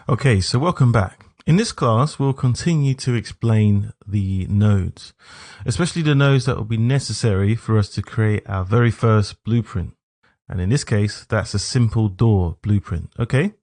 Okay, so welcome back. In this class, we'll continue to explain the nodes, especially the nodes that will be necessary for us to create our very first blueprint. And in this case, that's a simple door blueprint. Okay.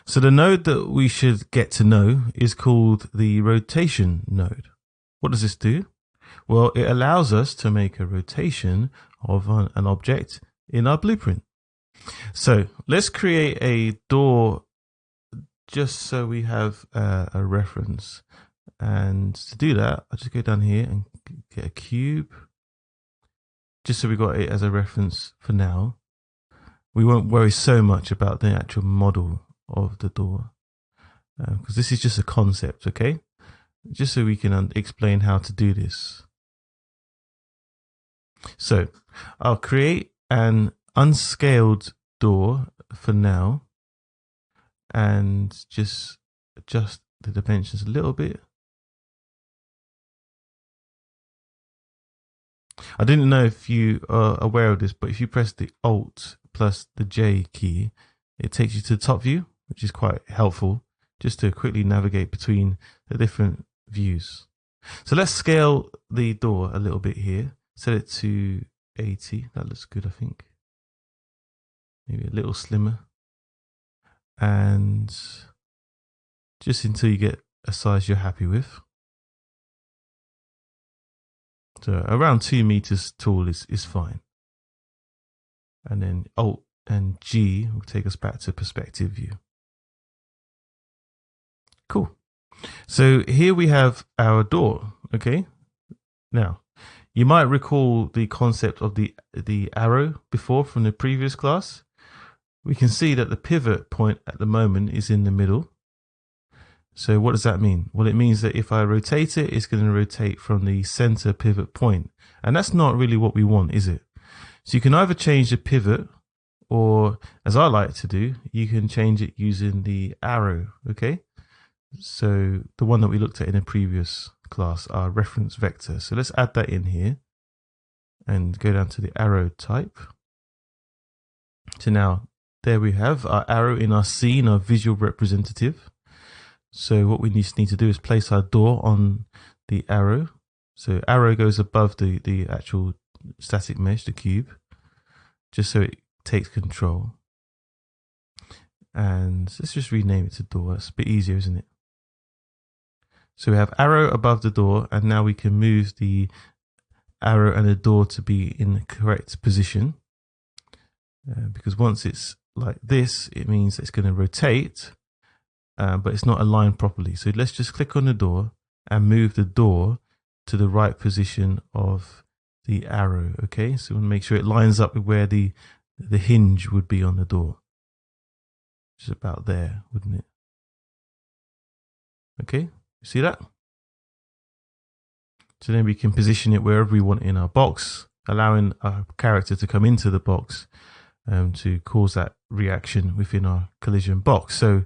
So the node that we should get to know is called the rotation node. What does this do? Well, it allows us to make a rotation of an object in our blueprint. So let's create a door just so we have a reference. And to do that, I'll just go down here and get a cube, just so we got it as a reference for now. We won't worry so much about the actual model of the door, because this is just a concept, okay? Just so we can explain how to do this. So I'll create an unscaled door for now and just adjust the dimensions a little bit. I didn't know if you are aware of this, but if you press the Alt plus the J key, it takes you to the top view, which is quite helpful just to quickly navigate between the different views. So let's scale the door a little bit here. Set it to 80. That looks good, I think. Maybe a little slimmer. And just until you get a size you're happy with. So around 2 meters tall is fine. And then Alt and G will take us back to perspective view. Cool. So here we have our door. Okay. Now, you might recall the concept of the arrow before from the previous class. We can see that the pivot point at the moment is in the middle. So what does that mean? Well, it means that if I rotate it, it's going to rotate from the center pivot point. And that's not really what we want, is it? So you can either change the pivot, or as I like to do, you can change it using the arrow, okay? So the one that we looked at in a previous class, our reference vector. So let's add that in here and go down to the arrow type. So now there we have our arrow in our scene, our visual representative. So what we just need to do is place our door on the arrow. So arrow goes above the actual static mesh, the cube, just so it takes control. And let's just rename it to door. It's a bit easier, isn't it? So we have arrow above the door, and now we can move the arrow and the door to be in the correct position. Because once it's like this, it means it's going to rotate, but it's not aligned properly. So let's just click on the door and move the door to the right position of the arrow. Okay, so we want to make sure it lines up with where the hinge would be on the door. Just about there, wouldn't it? Okay, see that? So then we can position it wherever we want in our box, allowing our character to come into the box to cause that reaction within our collision box. So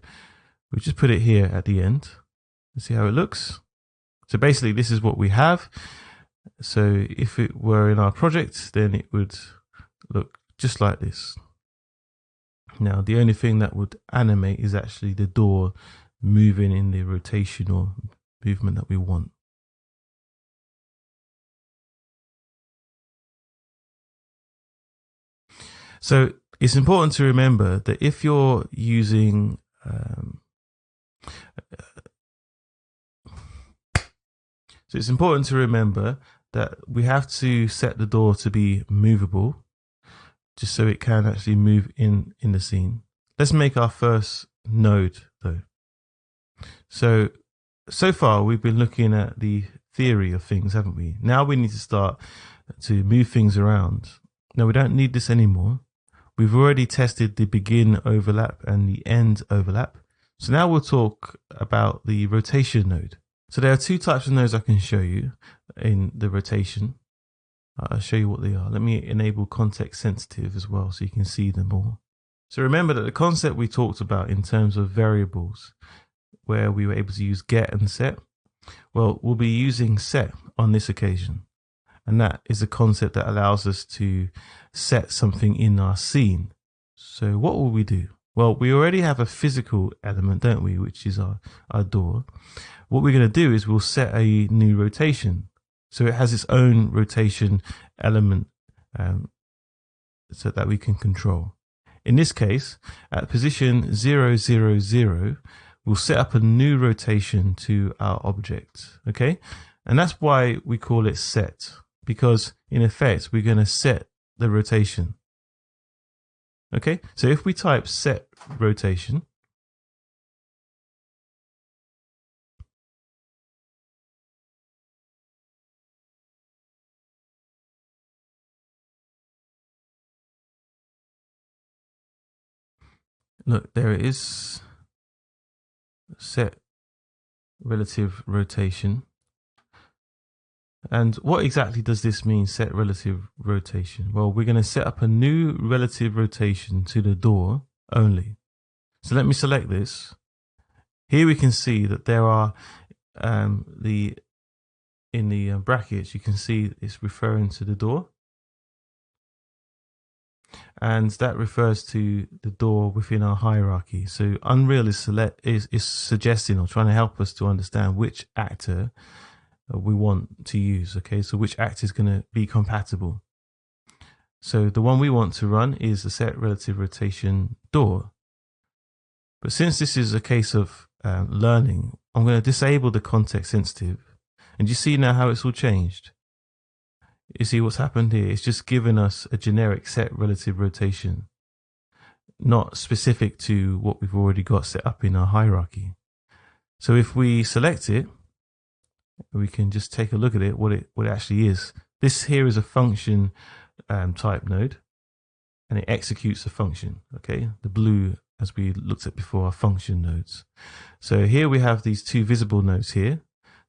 we just put it here at the end. Let's see how it looks. So basically this is what we have. So if it were in our project, then it would look just like this. Now, the only thing that would animate is actually the door moving in the rotational movement that we want. So it's important to remember that if you're using we have to set the door to be movable, just so it can actually move in the scene. Let's make our first node though. So far we've been looking at the theory of things, haven't we? Now we need to start to move things around. No, we don't need this anymore. We've already tested the begin overlap and the end overlap. So now we'll talk about the rotation node. So there are two types of nodes I can show you in the rotation. I'll show you what they are. Let me enable context sensitive as well so you can see them all. So remember that the concept we talked about in terms of variables, where we were able to use get and set, well, we'll be using set on this occasion. And that is a concept that allows us to set something in our scene. So what will we do? Well, we already have a physical element, don't we, which is our door. What we're going to do is we'll set a new rotation. So it has its own rotation element so that we can control. In this case, at position 0, 0, 0, we'll set up a new rotation to our object, okay? And that's why we call it set, because in effect, we're going to set the rotation. Okay, so if we type set rotation, look, there it is, set relative rotation. And what exactly does this mean, set relative rotation? Well, we're going to set up a new relative rotation to the door only. So let me select this. Here we can see that there are in the brackets, you can see it's referring to the door. And that refers to the door within our hierarchy. So Unreal is suggesting or trying to help us to understand which actor we want to use. Okay, so which actor is going to be compatible. So the one we want to run is the set relative rotation door. But since this is a case of learning, I'm going to disable the context sensitive. And you see now how it's all changed. You see what's happened here? It's just given us a generic set relative rotation, not specific to what we've already got set up in our hierarchy. So if we select it, we can just take a look at it, what it actually is. This here is a function type node, and it executes a function. Okay, the blue, as we looked at before, are function nodes. So here we have these two visible nodes here.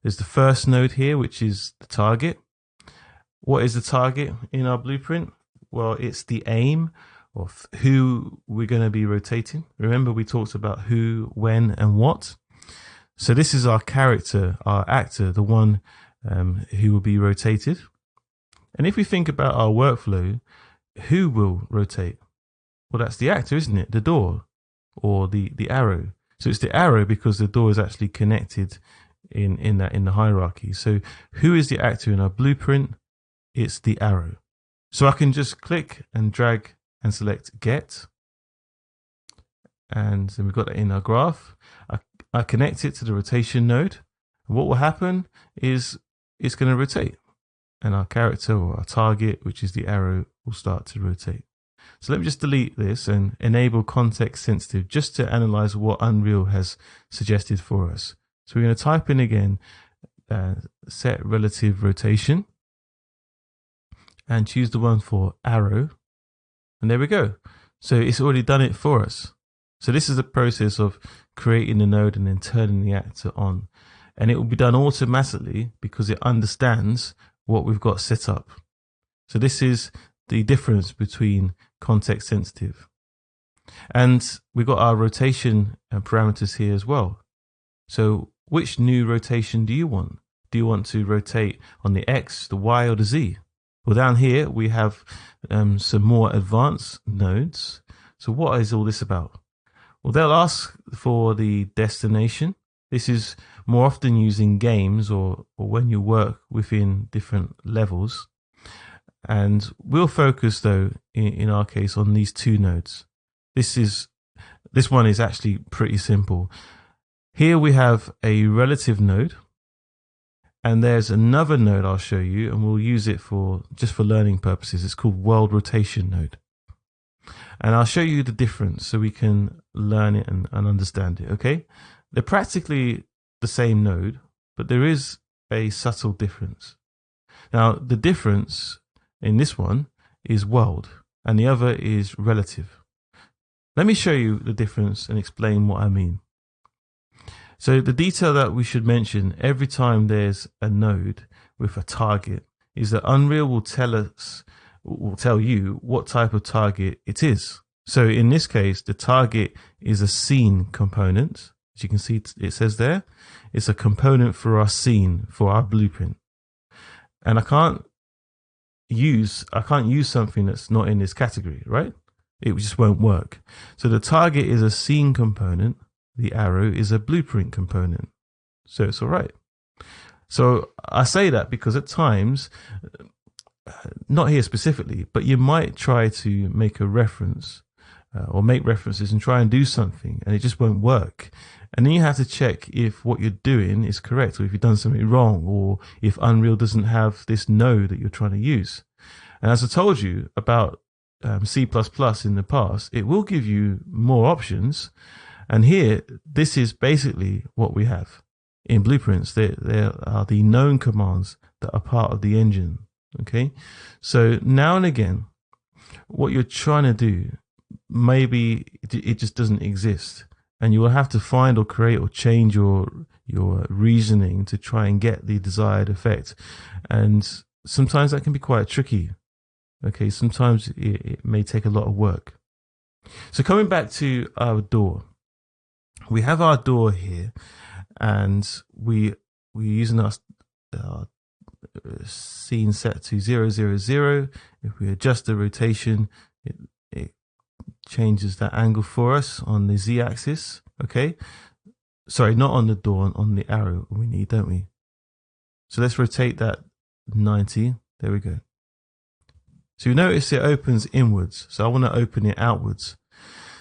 There's the first node here, which is the target. What is the target in our blueprint? Well, it's the aim of who we're going to be rotating. Remember, we talked about who, when, and what. So this is our character, our actor, the one who will be rotated. And if we think about our workflow, who will rotate? Well, that's the actor, isn't it? The door or the arrow. So it's the arrow because the door is actually connected in the hierarchy. So who is the actor in our blueprint? It's the arrow. So I can just click and drag and select get. And then we've got that in our graph. I connect it to the rotation node. And what will happen is it's going to rotate. And our character or our target, which is the arrow, will start to rotate. So let me just delete this and enable context sensitive just to analyze what Unreal has suggested for us. So we're going to type in again, set relative rotation, and choose the one for arrow. And there we go. So it's already done it for us. So this is the process of creating the node and then turning the actor on. And it will be done automatically because it understands what we've got set up. So this is the difference between context sensitive. And we've got our rotation parameters here as well. So which new rotation do you want? Do you want to rotate on the X, the Y, or the Z? Well, down here we have some more advanced nodes. So what is all this about? Well, they'll ask for the destination. This is more often used in games or when you work within different levels. And we'll focus, though, in our case, on these two nodes. This one is actually pretty simple. Here we have a relative node. And there's another node I'll show you, and we'll use it just for learning purposes. It's called world rotation node. And I'll show you the difference so we can learn it and understand it, okay? They're practically the same node, but there is a subtle difference. Now, the difference in this one is world, and the other is relative. Let me show you the difference and explain what I mean. So the detail that we should mention every time there's a node with a target is that Unreal will tell you what type of target it is. So in this case, the target is a scene component. As you can see, it says there, it's a component for our scene, for our blueprint. And I can't use something that's not in this category, right? It just won't work. So the target is a scene component. The arrow is a blueprint component. So it's all right. So I say that because at times, not here specifically, but you might try to make a reference or make references and try and do something, and it just won't work. And then you have to check if what you're doing is correct, or if you've done something wrong, or if Unreal doesn't have this node that you're trying to use. And as I told you about C++ in the past, it will give you more options. And here, this is basically what we have in blueprints. There are the known commands that are part of the engine. Okay, so now and again, what you're trying to do, maybe it just doesn't exist, and you will have to find or create or change your reasoning to try and get the desired effect. And sometimes that can be quite tricky. Okay, sometimes it may take a lot of work. So coming back to our door, we have our door here, and we're using our scene set to 000. If we adjust the rotation, it changes that angle for us on the z-axis. Okay, sorry, not on the door, on the arrow we need, don't we? So let's rotate that 90. There we go. So you notice it opens inwards, so I want to open it outwards.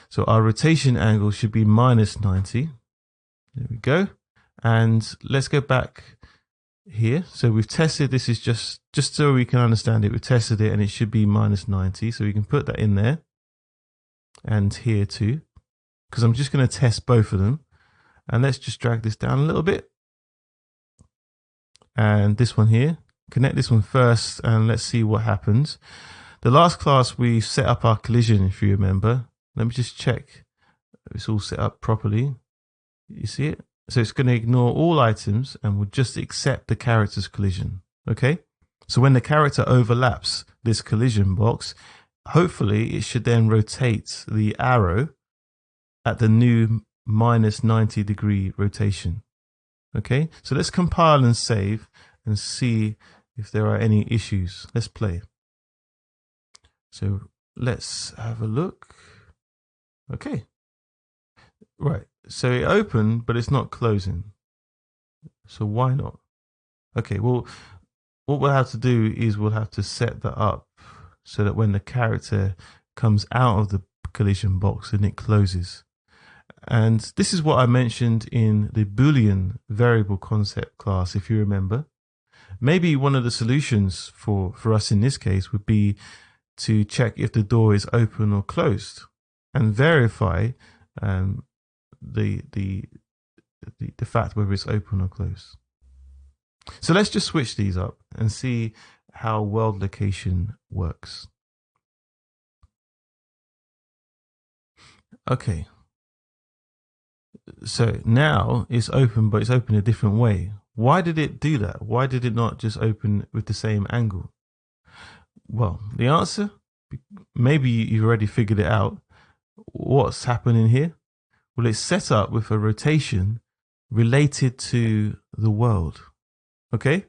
So our rotation angle should be -90. There we go. And let's go back here. So we've tested, this is just so we can understand it, we've tested it and it should be -90. So we can put that in there and here too, because I'm just going to test both of them. And let's just drag this down a little bit. And this one here, connect this one first and let's see what happens. The last class we set up our collision, if you remember. Let me just check it's all set up properly. You see it? So it's going to ignore all items and will just accept the character's collision. Okay? So when the character overlaps this collision box, hopefully it should then rotate the arrow at the new -90° rotation. Okay? So let's compile and save and see if there are any issues. Let's play. So let's have a look. Okay. Right. So it opened, but it's not closing. So why not? Okay, well, what we'll have to do is we'll have to set that up so that when the character comes out of the collision box, then it closes. And this is what I mentioned in the Boolean variable concept class, if you remember. Maybe one of the solutions for us in this case would be to check if the door is open or closed and verify the fact whether it's open or closed. So let's just switch these up and see how world location works. Okay. So now it's open, but it's open a different way. Why did it do that? Why did it not just open with the same angle? Well, the answer, maybe you've already figured it out. What's happening here? Well, it's set up with a rotation related to the world. Okay?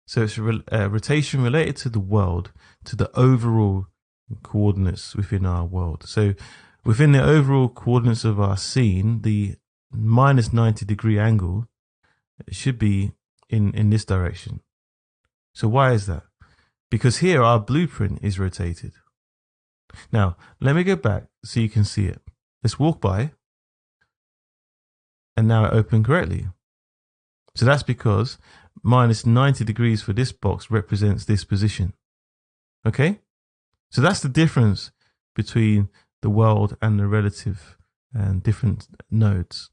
So it's a rotation related to the world, to the overall coordinates within our world. So within the overall coordinates of our scene, the -90° angle should be in this direction. So why is that? Because here our blueprint is rotated. Now, let me go back so you can see it. Let's walk by. And now it opened correctly. So that's because -90° for this box represents this position. Okay? So that's the difference between the world and the relative and different nodes.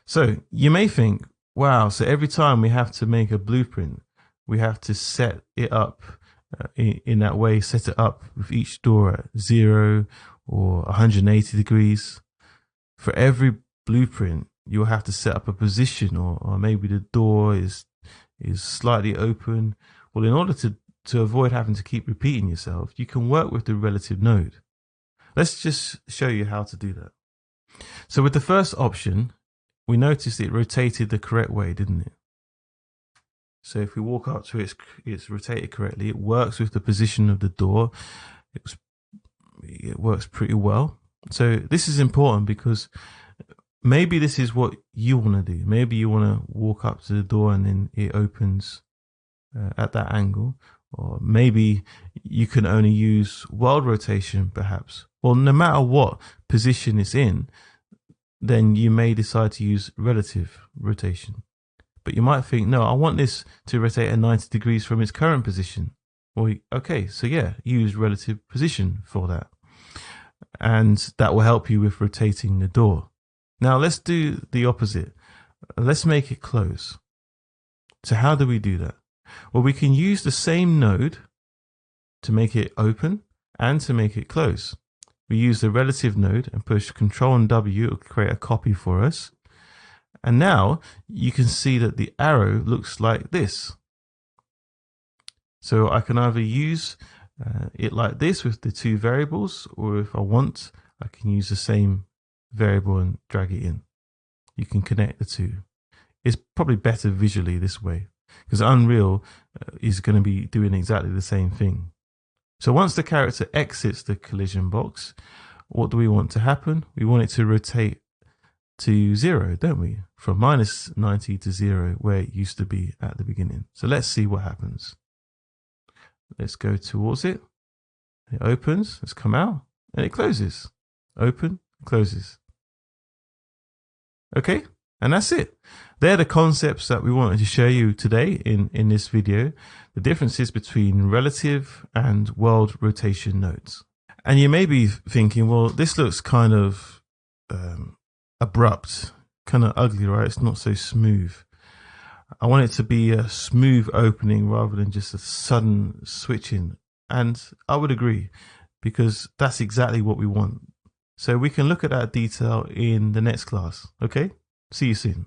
So you may think, wow, so every time we have to make a blueprint, we have to set it up in that way, set it up with each door at 0 or 180 degrees. For every blueprint, you'll have to set up a position, or maybe the door is slightly open. Well, in order to avoid having to keep repeating yourself, you can work with the relative node. Let's just show you how to do that. So with the first option, we noticed it rotated the correct way, didn't it? So if we walk up to it, it's rotated correctly. It works with the position of the door. works pretty well. So this is important because maybe this is what you want to do. Maybe you want to walk up to the door and then it opens at that angle. Or maybe you can only use world rotation, perhaps. Well, no matter what position it's in, then you may decide to use relative rotation. But you might think, no, I want this to rotate at 90 degrees from its current position. Well, okay, so yeah, use relative position for that. And that will help you with rotating the door. Now let's do the opposite. Let's make it close. So how do we do that? Well, we can use the same node to make it open and to make it close. We use the relative node and push Control and W to create a copy for us. And now you can see that the arrow looks like this. So I can either use it like this with the two variables, or if I want, I can use the same variable and drag it in. You can connect the two. It's probably better visually this way, because Unreal is going to be doing exactly the same thing. So once the character exits the collision box, what do we want to happen? We want it to rotate to 0, don't we? From -90 to 0, where it used to be at the beginning. So let's see what happens. Let's go towards it. It opens, let's come out, and it closes. Open, closes. Okay, and that's it. They're the concepts that we wanted to show you today in this video. The differences between relative and world rotation nodes. And you may be thinking, well, this looks kind of abrupt, kind of ugly, right? It's not so smooth. I want it to be a smooth opening rather than just a sudden switching. And I would agree, because that's exactly what we want. So we can look at that detail in the next class. Okay? See you soon.